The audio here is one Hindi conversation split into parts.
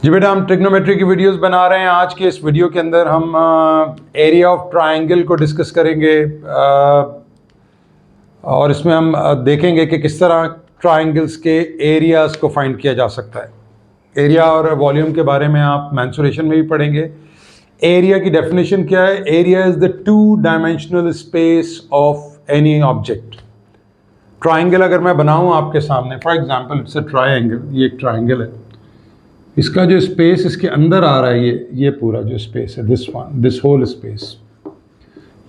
जी बेटा, हम ट्रिग्नोमेट्री की वीडियोस बना रहे हैं। आज के इस वीडियो के अंदर हम एरिया ऑफ ट्रायंगल को डिस्कस करेंगे और इसमें हम देखेंगे कि किस तरह ट्रायंगल्स के एरियाज़ को फाइंड किया जा सकता है। एरिया और वॉल्यूम के बारे में आप मेंसुरेशन में भी पढ़ेंगे। एरिया की डेफिनेशन क्या है? Area is the two dimensional space of any object. Triangle अगर मैं बनाऊं आपके सामने, for example it's a triangle, ये एक ट्रायंगल है। इसका जो स्पेस इसके अंदर आ रहा है, ये पूरा जो स्पेस है, दिस होल स्पेस,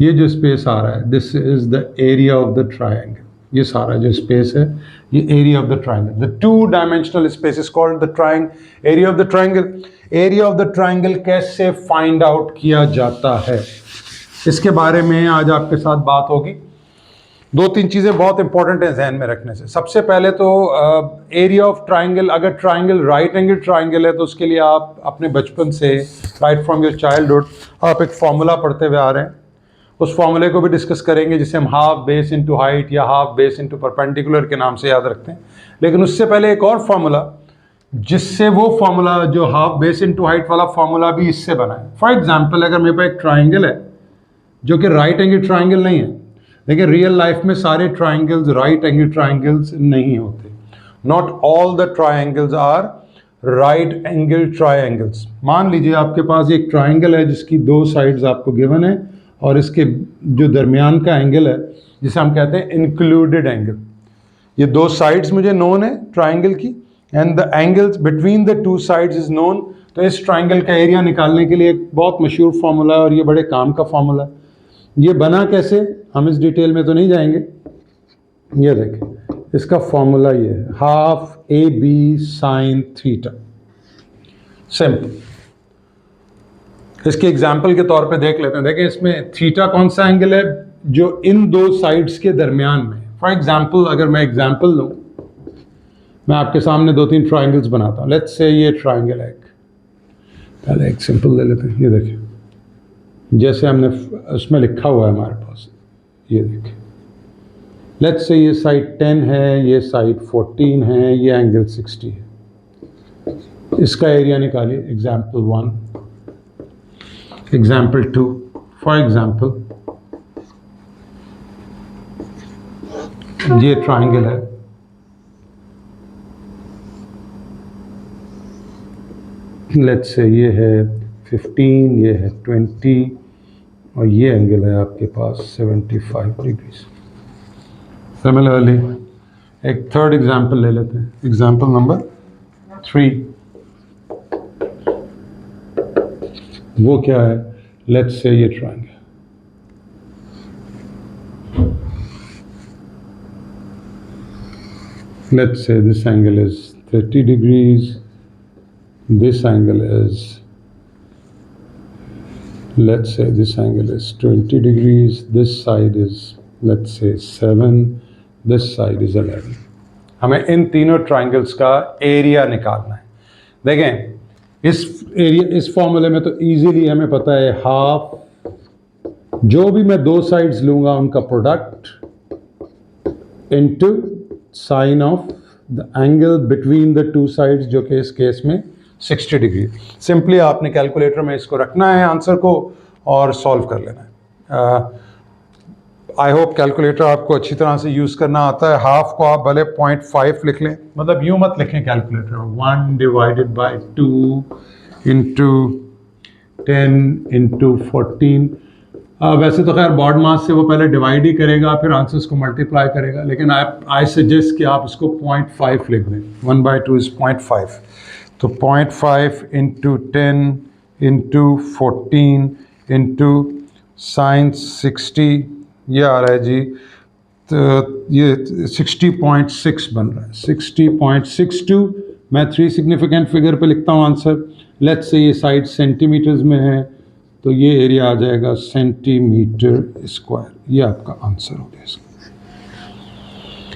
ये जो स्पेस आ रहा है, this is the area of the triangle. ये सारा जो स्पेस है, ये area of the triangle. The two dimensional space is called the area of the triangle. Area of the triangle कैसे फाइंड आउट किया जाता है, इसके बारे में आज आपके साथ बात होगी। दो तीन चीज़ें बहुत इंपॉर्टेंट हैं जहन में रखने से। सबसे पहले तो एरिया ऑफ ट्रायंगल, अगर ट्रायंगल राइट एंगल ट्रायंगल है तो उसके लिए आप अपने बचपन से, राइट फ्रॉम योर चाइल्डहुड, आप एक फार्मूला पढ़ते हुए आ रहे हैं। उस फार्मूले को भी डिस्कस करेंगे, जिसे हम हाफ बेस इंटू हाइट या हाफ बेस इंटू परपेंडिकुलर के नाम से याद रखते हैं। लेकिन उससे पहले एक और फार्मूला, जिससे वो फार्मूला जो हाफ बेस इंटू हाइट वाला फार्मूला भी इससे बना है। फॉर एग्जाम्पल, अगर मेरे पास एक ट्राइंगल है जो कि राइट एंगल ट्राइंगल नहीं है, लेकिन रियल लाइफ में सारे ट्राइंगल्स राइट एंगल ट्राइंगल्स नहीं होते। Not all the triangles are right angle triangles. मान लीजिए आपके पास एक ट्राइंगल है जिसकी दो साइड्स आपको गिवन है, और इसके जो दरमियान का एंगल है, जिसे हम कहते हैं इंक्लूडेड एंगल। ये दो साइड्स मुझे नोन है ट्राइंगल की, and the angles between the two sides is known. तो इस ट्राइंगल का एरिया निकालने के लिए एक बहुत मशहूर फार्मूला है, और ये बड़े काम का फार्मूला है। ये बना कैसे, हम इस डिटेल में तो नहीं जाएंगे। ये देखें, इसका फॉर्मूला ये है, half A B sine theta. Simple. इसके एग्जाम्पल के तौर पे देख लेते हैं। देखें, इसमें थीटा कौन सा एंगल है जो इन दो साइड्स के दरमियान में। फॉर एग्जाम्पल, अगर मैं एग्जाम्पल लूँ, मैं आपके सामने दो तीन ट्राइंगल्स बनाता हूँ। लेट्स से ये ट्राइंगल है, पहले एक सिंपल ले लेते हैं। ये देखिए, जैसे हमने उसमें लिखा हुआ है हमारे पास, ये देखिए, लेट्स से ये साइड 10 है, ये साइड 14 है, ये एंगल 60 है। इसका एरिया निकालिए। Example 1, example 2। फॉर एग्जाम्पल, ये ट्राइंगल है, लेट्स से ये है 15, ये है 20, और ये एंगल है आपके पास 75 डिग्रीज। सिमिलरली एक थर्ड एग्जाम्पल ले लेते हैं, एग्जाम्पल नंबर 3। वो क्या है? लेट्स से ये triangle, let's say this angle is 30 degrees, this angle is, let's say this angle is 20 degrees, this side is, let's say 7, this side is 11। हमें इन तीनों ट्राइंगल्स का एरिया निकालना है। देखें, इस फॉर्मूले में तो इजीली हमें पता है, हाफ, जो भी मैं दो साइड्स लूंगा उनका product into sine of the angle between the two sides, जो कि इस केस में 60 डिग्री। सिंपली आपने कैलकुलेटर में इसको रखना है आंसर को और सॉल्व कर लेना है। आई होप कैलकुलेटर आपको अच्छी तरह से यूज़ करना आता है। हाफ को आप भले 0.5 लिख लें, मतलब यूँ मत लिखें calculator, 1 divided by 2 into 10 into 14। वैसे तो खैर बॉड मास से वो पहले डिवाइड ही करेगा, फिर आंसर्स को मल्टीप्लाई करेगा, लेकिन आई सजेस्ट कि आप इसको 0.5 लिख दें। 1/2 इज़ 0.5। तो 0.5 इंटू 10 इंटू 14 इंटू साइन 60, ये आ रहा है जी, तो ये 60.6 बन रहा है। 60.62। मैं 3 सिग्निफिकेंट फिगर पे लिखता हूँ आंसर। लेट्स से ये साइड सेंटीमीटर्स में है, तो ये एरिया आ जाएगा सेंटीमीटर स्क्वायर। ये आपका आंसर हो गया इसका।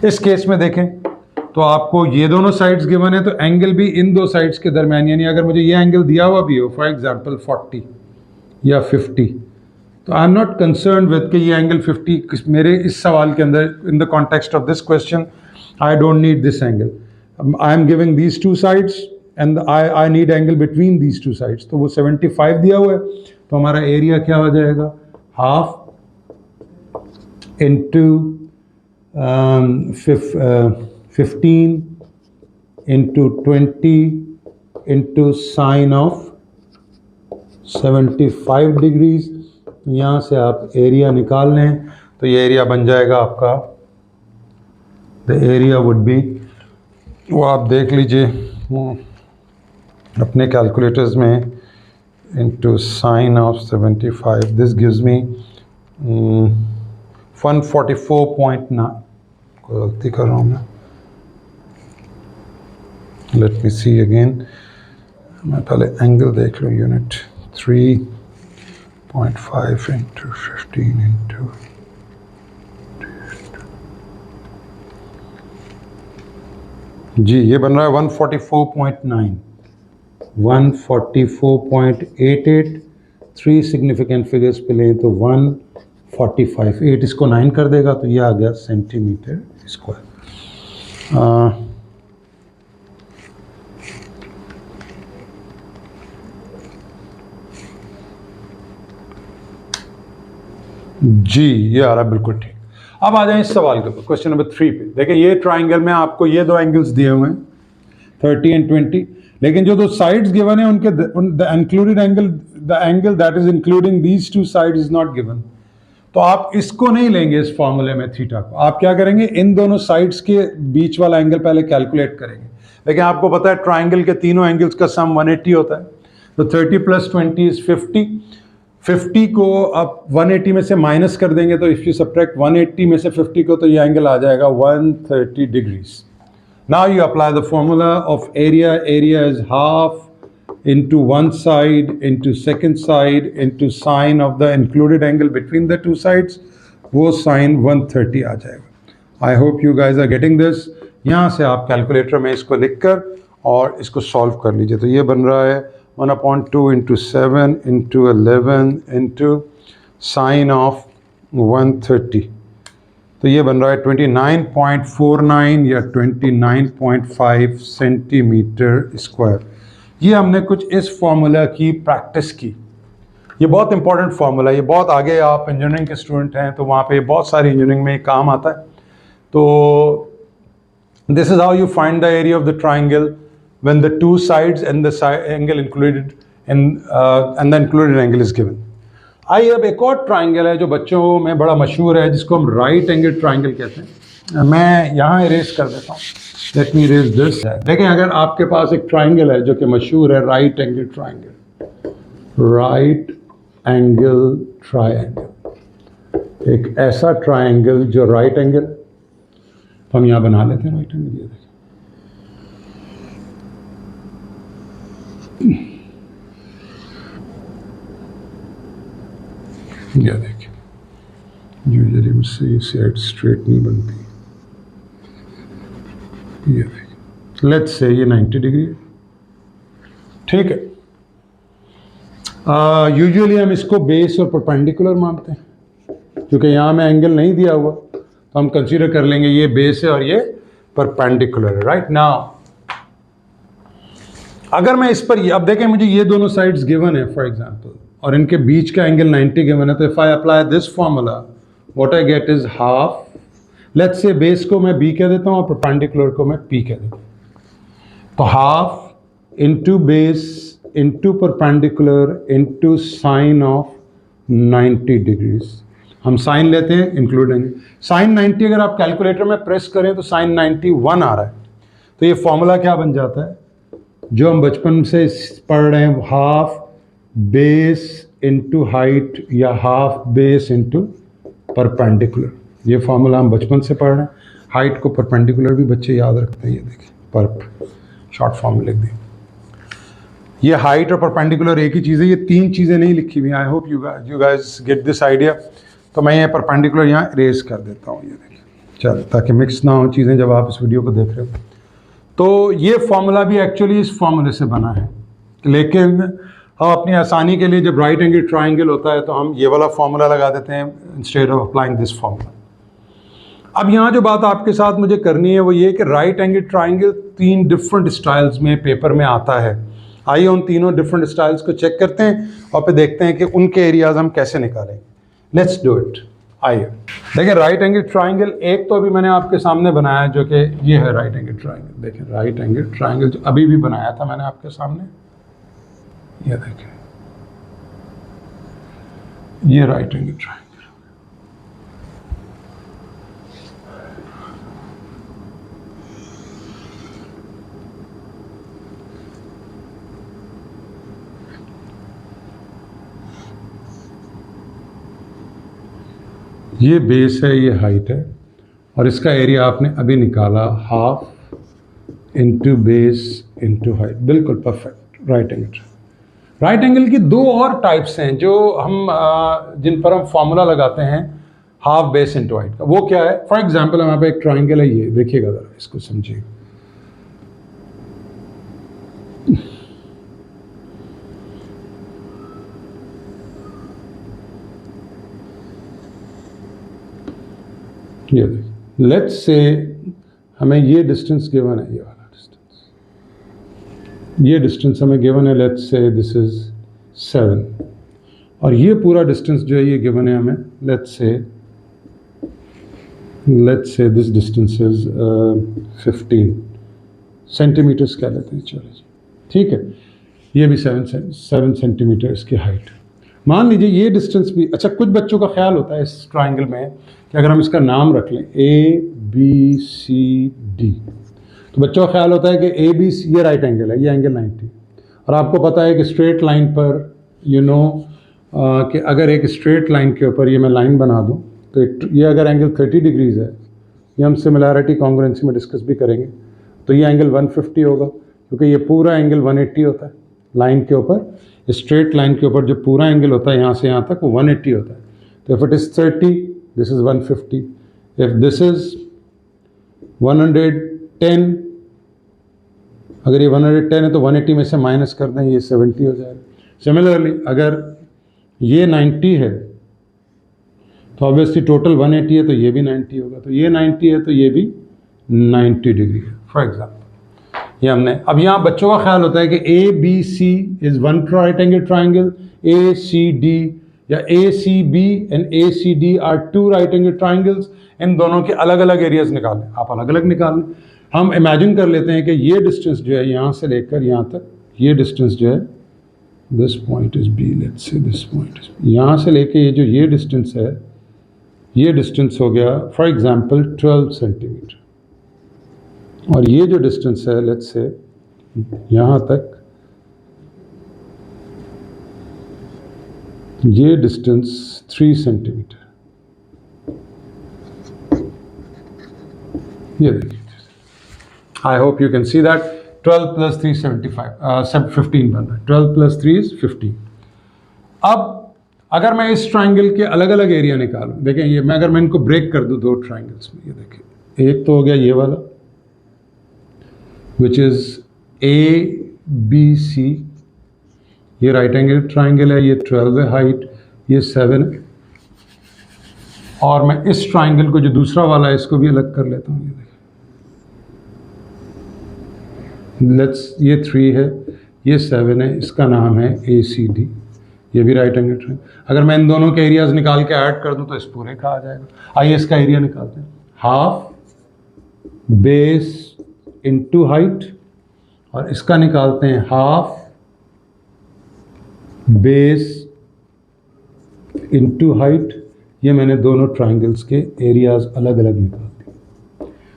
इस केस में देखें तो आपको ये दोनों साइड्स गिवन है, तो एंगल भी इन दो साइड्स के दरमियान, यानी अगर मुझे ये एंगल दिया हुआ भी हो, फॉर एग्जांपल 40 या 50, तो I am not concern with कि ये एंगल 50 मेरे इस सवाल के अंदर, in the context of this question, I don't need this angle. I am giving these two sides, and I need angle between these two sides, तो वो 75 दिया हुआ है, तो हमारा एरिया क्या हो जाएगा, half into 15 into 20 into sine of 75 degrees. यहाँ से आप एरिया निकाल लें तो ये एरिया बन जाएगा आपका, द एरिया वुड बी, वो आप देख लीजिए अपने कैलकुलेटर्स में, into sine of 75, this gives me 144.9, कोई गलती कर रहा हूँ मैं, लेट मी सी अगेन, मैं पहले एंगल देख लूँ, यूनिट 3.5 इंटू 15 इंटू, जी ये बन रहा है 144.9, 144.88, 3 सिग्निफिकेंट फिगर्स पे लें तो 145, 8 इसको 9 कर देगा तो ये आ गया सेंटीमीटर स्क्वायर। जी ये आ रहा है बिल्कुल ठीक। अब आ जाए इस सवाल के ऊपर, क्वेश्चन नंबर 3 पे। देखिए ये ट्राइंगल में आपको ये दो एंगल्स दिए हुए हैं 30 एंड 20, लेकिन जो दो साइड्स गिवन है उनके the included angle, the angle that is including these two side is not given. तो आप इसको नहीं लेंगे इस फॉर्मूले में थीटा को, आप क्या करेंगे, इन दोनों साइड्स के बीच वाला एंगल पहले कैलकुलेट करेंगे। लेकिन आपको पता है ट्राइंगल के तीनों एंगल्स का सम 180 होता है, तो 30 + 20 इज 50। 50 को आप 180 में से माइनस कर देंगे, तो इफ यू सब्ट्रैक्ट 180 में से 50 को, तो ये एंगल आ जाएगा 130 degrees. Now you apply the formula of area, area is half into one side into second side into sine of the included angle between the two sides, वो sin 130 आ जाएगा। I hope you guys are getting this। यहाँ से आप कैलकुलेटर में इसको लिखकर और इसको सॉल्व कर लीजिए। तो ये बन रहा है 1/2 into 7 into 11 into sine of 130, तो ये बन रहा है 29.49 या 29.5 सेंटीमीटर स्क्वायर। ये हमने कुछ इस फॉर्मूला की प्रैक्टिस की, ये बहुत इंपॉर्टेंट फार्मूला, ये बहुत आगे आप इंजीनियरिंग के स्टूडेंट हैं तो वहाँ पे बहुत सारी इंजीनियरिंग में काम आता है। तो this is how you find the area of the triangle when the two sides and the angle included and the included angle is given. आइए अब एक और ट्राइंगल है जो बच्चों में बड़ा मशहूर है, जिसको हम राइट एंगल ट्राइंगल कहते हैं। मैं यहाँ इरेज कर देता हूँ, लेट मी इरेज दिस। देखें अगर आपके पास एक ट्राइंगल है जो कि मशहूर है right angle triangle, right angle triangle, एक ऐसा ट्राइंगल जो राइट एंगल, तो हम यहाँ बना लेते हैं राइट एंगल। ये देखिए, यूजुअली मुझसे ये साइड स्ट्रेट नहीं बनती, ये देखिए, लेट्स से ये 90 डिग्री है, ठीक है। यूजुअली हम इसको बेस और परपेंडिकुलर मानते हैं, क्योंकि यहाँ में एंगल नहीं दिया हुआ, तो हम कंसीडर कर लेंगे ये बेस है और ये परपेंडिकुलर है। राइट नाउ अगर मैं इस पर, अब देखें मुझे ये दोनों साइड्स गिवन है फॉर एग्जांपल, और इनके बीच का एंगल 90 गिवन है, तो if I apply this formula what I get is half, let's say base को मैं बी कह देता हूँ और परपेंडिकुलर को मैं पी कह देता हूँ, तो half into base into perpendicular into sine of 90 degrees. हम साइन लेते हैं इंक्लूडिंग साइन 90, अगर आप कैलकुलेटर में प्रेस करें तो साइन 91 आ रहा है। तो ये फॉर्मूला क्या बन जाता है जो हम बचपन से पढ़ रहे हैं, हाफ बेस इंटू हाइट या हाफ बेस इंटू परपेंडिकुलर। ये फार्मूला हम बचपन से पढ़ रहे हैं। हाइट को परपेंडिकुलर भी बच्चे याद रखते हैं, ये देखिए परप, शॉर्ट फॉर्म लिख दी। ये हाइट और परपेंडिकुलर एक ही चीज़ है, ये तीन चीज़ें नहीं लिखी हुई। I hope you guys get this idea. तो मैं ये परपेंडिकुलर यहाँ इरेज कर देता हूँ, ये देखिए, चल ताकि मिक्स ना हो चीज़ें जब आप इस वीडियो को देख रहे हो। तो ये फॉर्मूला भी एक्चुअली इस फॉर्मूले से बना है, लेकिन हम अपनी आसानी के लिए जब राइट एंगल ट्राइंगल होता है तो हम ये वाला फॉर्मूला लगा देते हैं instead of applying this formula. अब यहाँ जो बात आपके साथ मुझे करनी है वो ये कि right angle triangle 3 different styles में पेपर में आता है। आइए उन तीनों डिफरेंट स्टाइल्स को चेक करते हैं और फिर देखते हैं कि उनके एरियाज हम कैसे निकालेंगे। Let's do it. आइए देखिए, राइट एंगल ट्राइंगल एक तो अभी मैंने आपके सामने बनाया जो कि ये है राइट एंगल ट्राइंगल। देखें राइट एंगल ट्राइंगल जो अभी भी बनाया था मैंने आपके सामने, ये देखें, ये राइट एंगल ट्राइंगल। ये बेस है, ये हाइट है, और इसका एरिया आपने अभी निकाला, half into base into height. बिल्कुल perfect right angle. Right angle की दो और टाइप्स हैं जो हम जिन पर हम फॉर्मूला लगाते हैं हाफ बेस इंटू हाइट का। वो क्या है? फॉर एग्जांपल हमारे पे एक ट्राइंगल है, ये देखिएगा जरा, इसको समझिए। ये देखिए, लेट्स से हमें ये डिस्टेंस गिवन है, ये वाला डिस्टेंस, ये डिस्टेंस हमें गिवन है, लेट्स से दिस इज 7, और ये पूरा डिस्टेंस जो है ये गिवन है हमें, let's say this distance is 15 centimetres कह लेते हैं, चलो जी, ठीक है। ये भी 7 सेंटीमीटर इसकी हाइट। मान लीजिए ये डिस्टेंस भी, अच्छा कुछ बच्चों का ख्याल होता है इस ट्राइंगल में कि अगर हम इसका नाम रख लें ABCD, तो बच्चों का ख्याल होता है कि ABC ये राइट एंगल है, ये एंगल 90, और आपको पता है कि स्ट्रेट लाइन पर कि अगर एक स्ट्रेट लाइन के ऊपर ये मैं लाइन बना दूं तो ये अगर एंगल 30 डिग्रीज है, ये हम सिमिलैरिटी कॉन्ग्रुएंसी में डिस्कस भी करेंगे, तो ये एंगल 150 होगा, क्योंकि ये पूरा एंगल 180 होता है लाइन के ऊपर, स्ट्रेट लाइन के ऊपर जो पूरा एंगल होता है यहाँ से यहाँ तक वो 180 होता है। तो if it is 30 this is 150, if this is 110, अगर ये 110 है तो 180 में से माइनस कर दें, ये 70 हो जाएगा। सिमिलरली अगर ये 90 है तो ऑब्वियसली टोटल 180 है तो ये भी 90 होगा, तो ये 90 है तो ये भी 90 डिग्री है। फॉर एग्जाम्पल ये हमने, अब यहाँ बच्चों का ख्याल होता है कि ABC is one right angle triangle, ACD या ACB and ACD are two right angle triangles. इन दोनों के अलग अलग एरियाज निकालें, आप अलग अलग निकाल लें। हम इमेजिन कर लेते हैं कि ये डिस्टेंस जो है यहाँ से लेकर यहाँ तक, ये डिस्टेंस जो है this point is B, let's say this point is B, यहाँ से लेके ये जो ये डिस्टेंस है, ये डिस्टेंस हो गया फॉर एग्जाम्पल 12 सेंटीमीटर, और ये जो डिस्टेंस है लेट्स से यहाँ तक, ये डिस्टेंस 3 सेंटीमीटर। ये देखिए, I hope you can see that 12 plus 3 15 बन रहा है, 12 प्लस 3 इज 15। अब अगर मैं इस ट्राइंगल के अलग अलग एरिया निकालूं, देखें ये मैं अगर मैं इनको ब्रेक कर दूं दो ट्राइंगल्स में, ये देखें, एक तो हो गया ये वाला विच इज ABC, ये राइट एंगल ट्राइंगल है, ये 12 है हाइट, ये 7 है, और मैं इस ट्राइंगल को जो दूसरा वाला है इसको भी अलग कर लेता हूँ, ये देखें, लेट्स ये 3 है, ये 7 है, इसका नाम है ACD, ये भी राइट एंगल ट्राइंगल। अगर मैं इन दोनों के एरियाज निकाल के ऐड कर दूं तो इस पूरे का आ जाएगा। आइए इसका एरिया निकालते हैं, हाफ बेस इंटू हाइट, और इसका निकालते हैं हाफ बेस इंटू हाइट। ये मैंने दोनों ट्राइंगल्स के एरियाज अलग अलग निकाल दिए,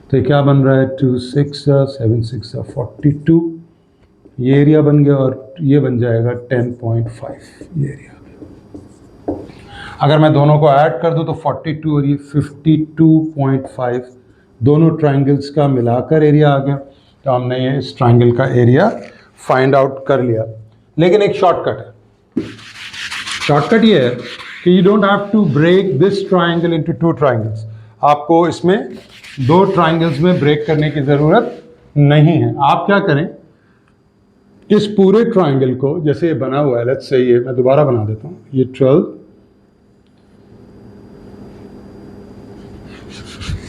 तो ये क्या बन रहा है, 2 6 7 6 42, ये एरिया बन गया, और ये बन जाएगा 10.5, ये एरिया। अगर मैं दोनों को ऐड कर दूं तो 42 और ये 52.5, दोनों ट्राइंगल्स का मिलाकर एरिया आ गया। तो हमने ये इस ट्राइंगल का एरिया फाइंड आउट कर लिया। लेकिन एक शॉर्टकट है, शॉर्टकट ये है कि you don't have to break this triangle into 2 triangles. आपको इसमें 2 ट्राइंगल्स में ब्रेक करने की ज़रूरत नहीं है। आप क्या करें, इस पूरे ट्राइंगल को, जैसे ये बना हुआ है, लेट्स से ये मैं दोबारा बना देता हूँ, ये 12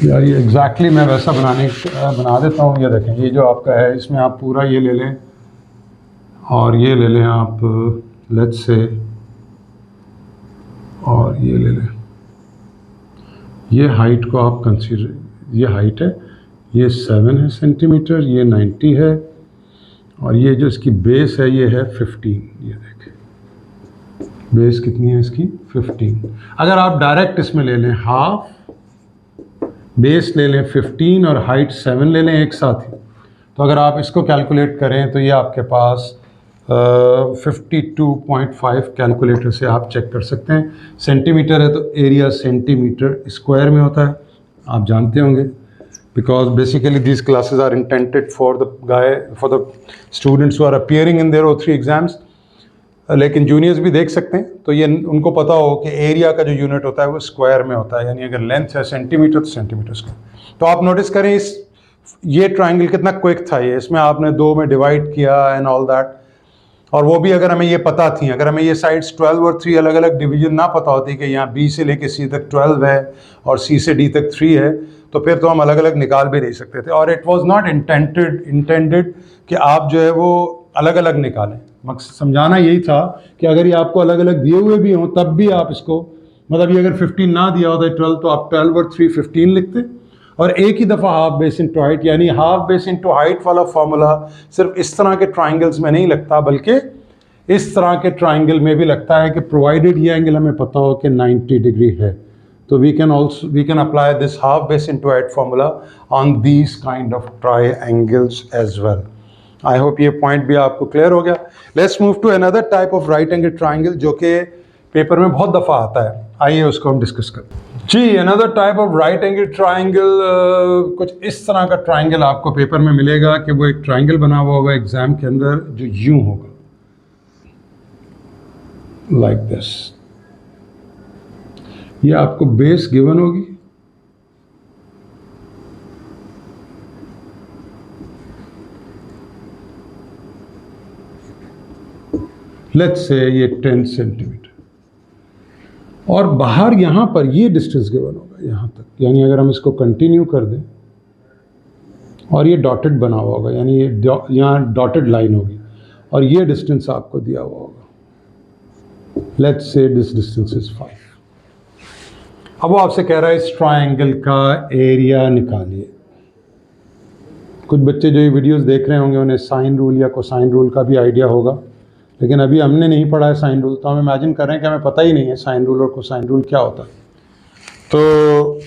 यार ये एग्जैक्टली मैं वैसा बना देता हूँ। ये देखें, ये जो आपका है इसमें आप पूरा ये ले लें और ये ले लें आप, लेट्स से, और ये ले लें। ये हाइट को आप कंसीडर, ये हाइट है, ये 7 है सेंटीमीटर, ये 90 है, और ये जो इसकी बेस है ये है 15। ये देखें बेस कितनी है इसकी, 15। अगर आप डायरेक्ट इसमें ले लें हाफ, बेस ले लें 15 और हाइट 7 ले लें एक साथ ही, तो अगर आप इसको कैलकुलेट करें तो ये आपके पास 52.5 कैलकुलेटर से आप चेक कर सकते हैं। सेंटीमीटर है तो एरिया सेंटीमीटर स्क्वायर में होता है, आप जानते होंगे, because basically these classes are intended for the students who are appearing in their O3 exams. लेकिन जूनियर्स भी देख सकते हैं, तो ये उनको पता हो कि एरिया का जो यूनिट होता है वो स्क्वायर में होता है, यानी अगर लेंथ है सेंटीमीटर तो सेंटीमीटर स्क्वायर। तो आप नोटिस करें ये ट्राइंगल कितना क्विक था, ये इसमें आपने 2 में डिवाइड किया एंड ऑल दैट। और वो भी अगर हमें ये पता थी, अगर हमें ये साइड्स 12 और 3 अलग अलग डिवीजन ना पता होती कि यहाँ B से लेके C तक 12 है और C से D तक 3 है, तो फिर तो हम अलग अलग निकाल भी नहीं सकते थे। और इट वाज नॉट इंटेंडेड कि आप जो है वो अलग अलग निकालें। मकसद समझाना यही था कि अगर ये आपको अलग अलग दिए हुए भी हों तब भी आप इसको, मतलब ये अगर 15 ना दिया होता 12, तो आप 12 और 3 15 लिखते, और एक ही दफ़ा हाफ बेस इनटू हाइट, यानी हाफ बेस इनटू हाइट वाला फॉर्मूला सिर्फ इस तरह के ट्राइंगल्स में नहीं लगता, बल्कि इस तरह के ट्राइंगल में भी लगता है कि प्रोवाइडेड ये एंगल हमें पता हो कि 90 डिग्री है, तो we can apply this half base into height formula on these kind of triangles as well. I hope ये पॉइंट भी आपको क्लियर हो गया। Let's move to another type of right angle triangle जो कि पेपर में बहुत दफ़ा आता है, आइए उसको हम डिस्कस करते हैं। जी, another type of right angle triangle, कुछ इस तरह का ट्राइंगल आपको पेपर में मिलेगा कि वो एक ट्राइंगल बना हुआ होगा एग्जाम के अंदर जो यूं होगा, लाइक दिस। ये आपको बेस गिवन होगी, लेट्स से ये 10 सेंटीमीटर, और बाहर यहां पर ये डिस्टेंस गिवन होगा यहां तक, यानी अगर हम इसको कंटिन्यू कर दें और ये डॉटेड बना हुआ होगा, यानी ये यहाँ डॉटेड लाइन होगी और ये डिस्टेंस आपको दिया हुआ होगा, let's say this distance is 5। अब वो आपसे कह रहा है इस ट्राइंगल का एरिया निकालिए। कुछ बच्चे जो ये वीडियोस देख रहे होंगे उन्हें साइन रूल या कोसाइन रूल का भी आइडिया होगा, लेकिन अभी हमने नहीं पढ़ा है साइन रूल, तो हम इमेजिन कर रहे हैं कि हमें पता ही नहीं है साइन रूल और कोसाइन रूल क्या होता है। तो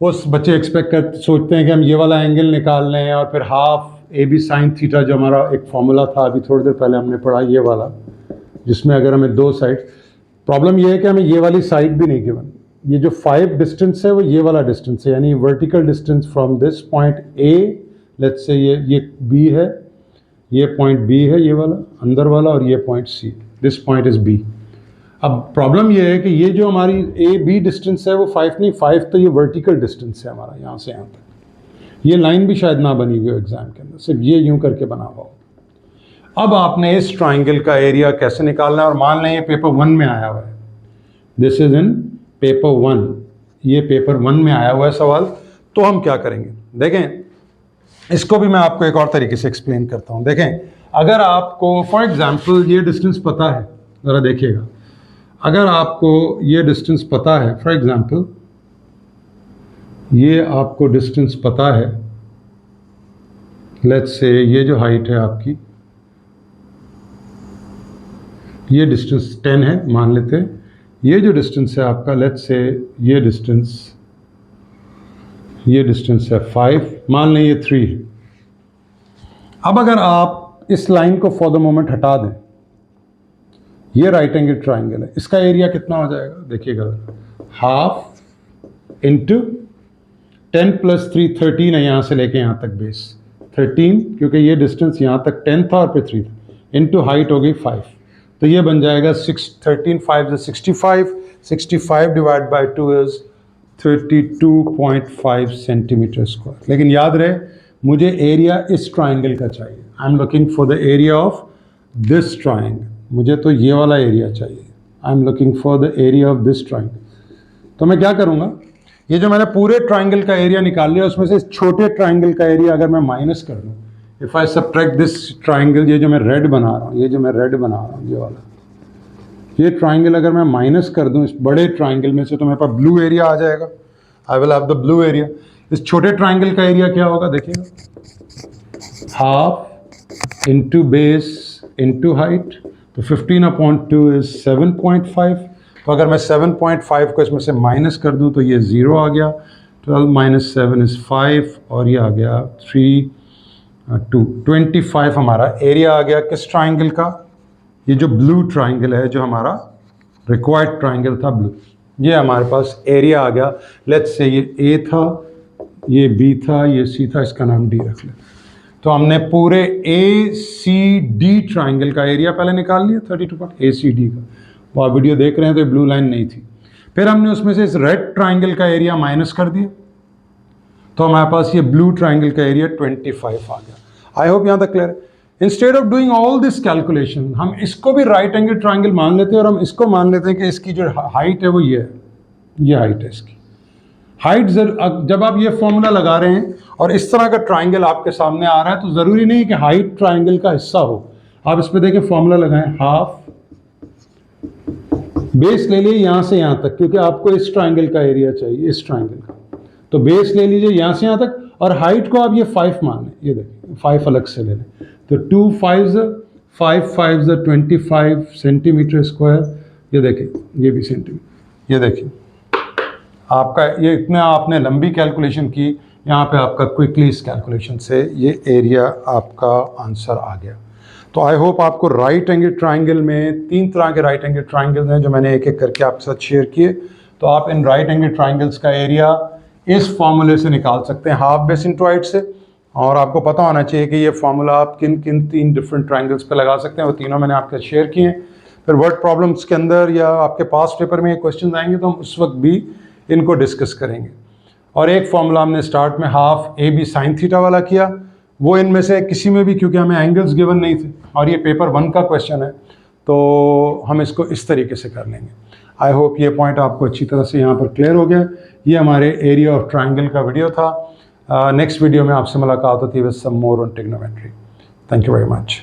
उस बच्चे सोचते हैं कि हम ये वाला एंगल निकाल लें और फिर हाफ AB साइन थीटा, जो हमारा एक फॉर्मूला था अभी थोड़ी देर पहले हमने पढ़ा, ये वाला, जिसमें अगर हमें 2 साइड, प्रॉब्लम ये है कि हमें ये वाली साइड भी नहीं गिवन। ये जो 5 डिस्टेंस है वो ये वाला डिस्टेंस है, यानी vertical distance from this point A, let's say ये B है, ये पॉइंट B है, ये वाला अंदर वाला, और ये point C, this point is B। अब प्रॉब्लम ये है कि ये जो हमारी AB डिस्टेंस है वो 5 नहीं, 5 तो ये वर्टिकल डिस्टेंस है हमारा यहाँ से यहाँ तक। ये लाइन भी शायद ना बनी हुई हो एग्जाम के अंदर, सिर्फ ये यूं करके बना हुआ हो। अब आपने इस ट्राइंगल का एरिया कैसे निकालना है, और मान लें ये पेपर 1 में आया हुआ है, दिस इज इन पेपर 1, ये पेपर 1 में आया हुआ है सवाल। तो हम क्या करेंगे, देखें इसको भी मैं आपको एक और तरीके से एक्सप्लेन करता हूँ। देखें, अगर आपको फॉर एग्जांपल ये डिस्टेंस पता है, ज़रा देखिएगा, अगर आपको ये डिस्टेंस पता है, फॉर एग्जांपल ये आपको डिस्टेंस पता है, लेट्स से ये जो हाइट है आपकी, ये डिस्टेंस 10 है मान लेते हैं, ये जो डिस्टेंस है आपका, लेट्स से ये डिस्टेंस है 5, मान लें ये 3 है। अब अगर आप इस लाइन को फॉर द मोमेंट हटा दें, ये राइट एंगल ट्राइंगल है, इसका एरिया कितना हो जाएगा, देखिएगा, हाफ इंटू 10 प्लस 3 13 है, यहाँ से लेके यहाँ तक बेस 13, क्योंकि ये डिस्टेंस यहाँ तक 10 था और फिर 3 था, इंटू हाइट हो गई 5, तो ये बन जाएगा 13 5 is 65, 65 divide by 2 is 32.5 centimetre square. लेकिन याद रहे मुझे एरिया इस ट्राइंगल का चाहिए, I am looking for the area of this triangle, मुझे तो ये वाला एरिया चाहिए, I am looking for the area of this triangle. तो मैं क्या करूँगा, ये जो मैंने पूरे ट्राइंगल का एरिया निकाल लिया उसमें से इस छोटे ट्राइंगल का एरिया अगर मैं माइनस कर दूं, if I subtract this triangle, ये जो मैं रेड बना रहा हूँ, ये वाला ये ट्राइंगल अगर मैं माइनस कर दूं इस बड़े ट्राइंगल में से, तो मेरे पास ब्लू एरिया आ जाएगा। I will have the blue area. इस छोटे ट्राइंगल का एरिया क्या होगा देखिएगा, half into base into height, तो 15/2 इज 7.5। तो अगर मैं 7.5 को इसमें से माइनस कर दूं तो ये 0 आ गया, 12 - 7 इज 5, और ये आ गया 3 2 25 हमारा एरिया आ गया किस ट्राइंगल का, ये जो ब्लू ट्राइंगल है, जो हमारा रिक्वायर्ड ट्राइंगल था ब्लू, ये हमारे पास एरिया आ गया। लेट्स से ये ए था, ये बी था, ये सी था, इसका नाम डी रख ले। तो हमने पूरे ए सी डी ट्राइंगल का एरिया पहले निकाल लिया 32 ए सी डी का। वो आप वीडियो देख रहे हैं तो ब्लू लाइन नहीं थी। फिर हमने उसमें से इस रेड ट्राइंगल का एरिया माइनस कर दिया, तो हमारे पास ये ब्लू ट्राइंगल का एरिया 25 आ गया। आई होप यहाँ तक क्लियर है। Instead of doing all this calculation, हम इसको भी राइट एंगल ट्राइंगल मान लेते हैं और हम इसको मान लेते हैं कि इसकी जो हाइट है वो ये है, ये हाइट है इसकी। हाइट जब आप ये फॉर्मूला लगा रहे हैं और इस तरह का ट्राइंगल आपके सामने आ रहा है, तो ज़रूरी नहीं कि हाइट ट्राइंगल का हिस्सा हो। आप इस पर देखें, फॉर्मूला लगाएं, हाफ बेस ले लीजिए यहाँ से यहाँ तक, क्योंकि आपको इस ट्राइंगल का एरिया चाहिए, इस ट्राइंगल का। तो बेस ले लीजिए यहाँ से यहाँ तक, और हाइट को आप ये 5 मान लें, ये देखिए 5 अलग से ले लें। तो 2 5 5 5 25 सेंटीमीटर स्क्वायर, ये देखिए ये भी सेंटीमीटर, ये देखिए आपका ये इतना आपने लंबी कैलकुलेशन की, यहाँ पे आपका क्विकली इस कैलकुलेशन से ये एरिया आपका आंसर आ गया। तो आई होप आपको राइट एंगल ट्राइंगल में 3 तरह के राइट एंगल ट्राइंगल्स हैं जो मैंने एक एक करके आपके साथ शेयर किए। तो आप इन राइट एंगल ट्राइंगल्स का एरिया इस फॉर्मूले से निकाल सकते हैं, हाफ बेस इंटू हाइट से। और आपको पता होना चाहिए कि ये फार्मूला आप किन किन 3 डिफरेंट ट्राइंगल्स पे लगा सकते हैं, वो तीनों मैंने आपके शेयर किए हैं। फिर वर्ड प्रॉब्लम्स के अंदर या आपके पास पेपर में ये क्वेश्चन आएंगे तो हम उस वक्त भी इनको डिस्कस करेंगे। और एक फॉर्मूला हमने स्टार्ट में half A B sine theta वाला किया, वो इनमें से किसी में भी, क्योंकि हमें एंगल्स गिवन नहीं थे और ये पेपर 1 का क्वेश्चन है, तो हम इसको इस तरीके से कर लेंगे। आई होप ये पॉइंट आपको अच्छी तरह से यहाँ पर क्लियर हो गया। ये हमारे एरिया ऑफ ट्राइंगल का वीडियो था। नेक्स्ट वीडियो में आपसे मुलाकात होती है with some more on trigonometry. Thank you very much.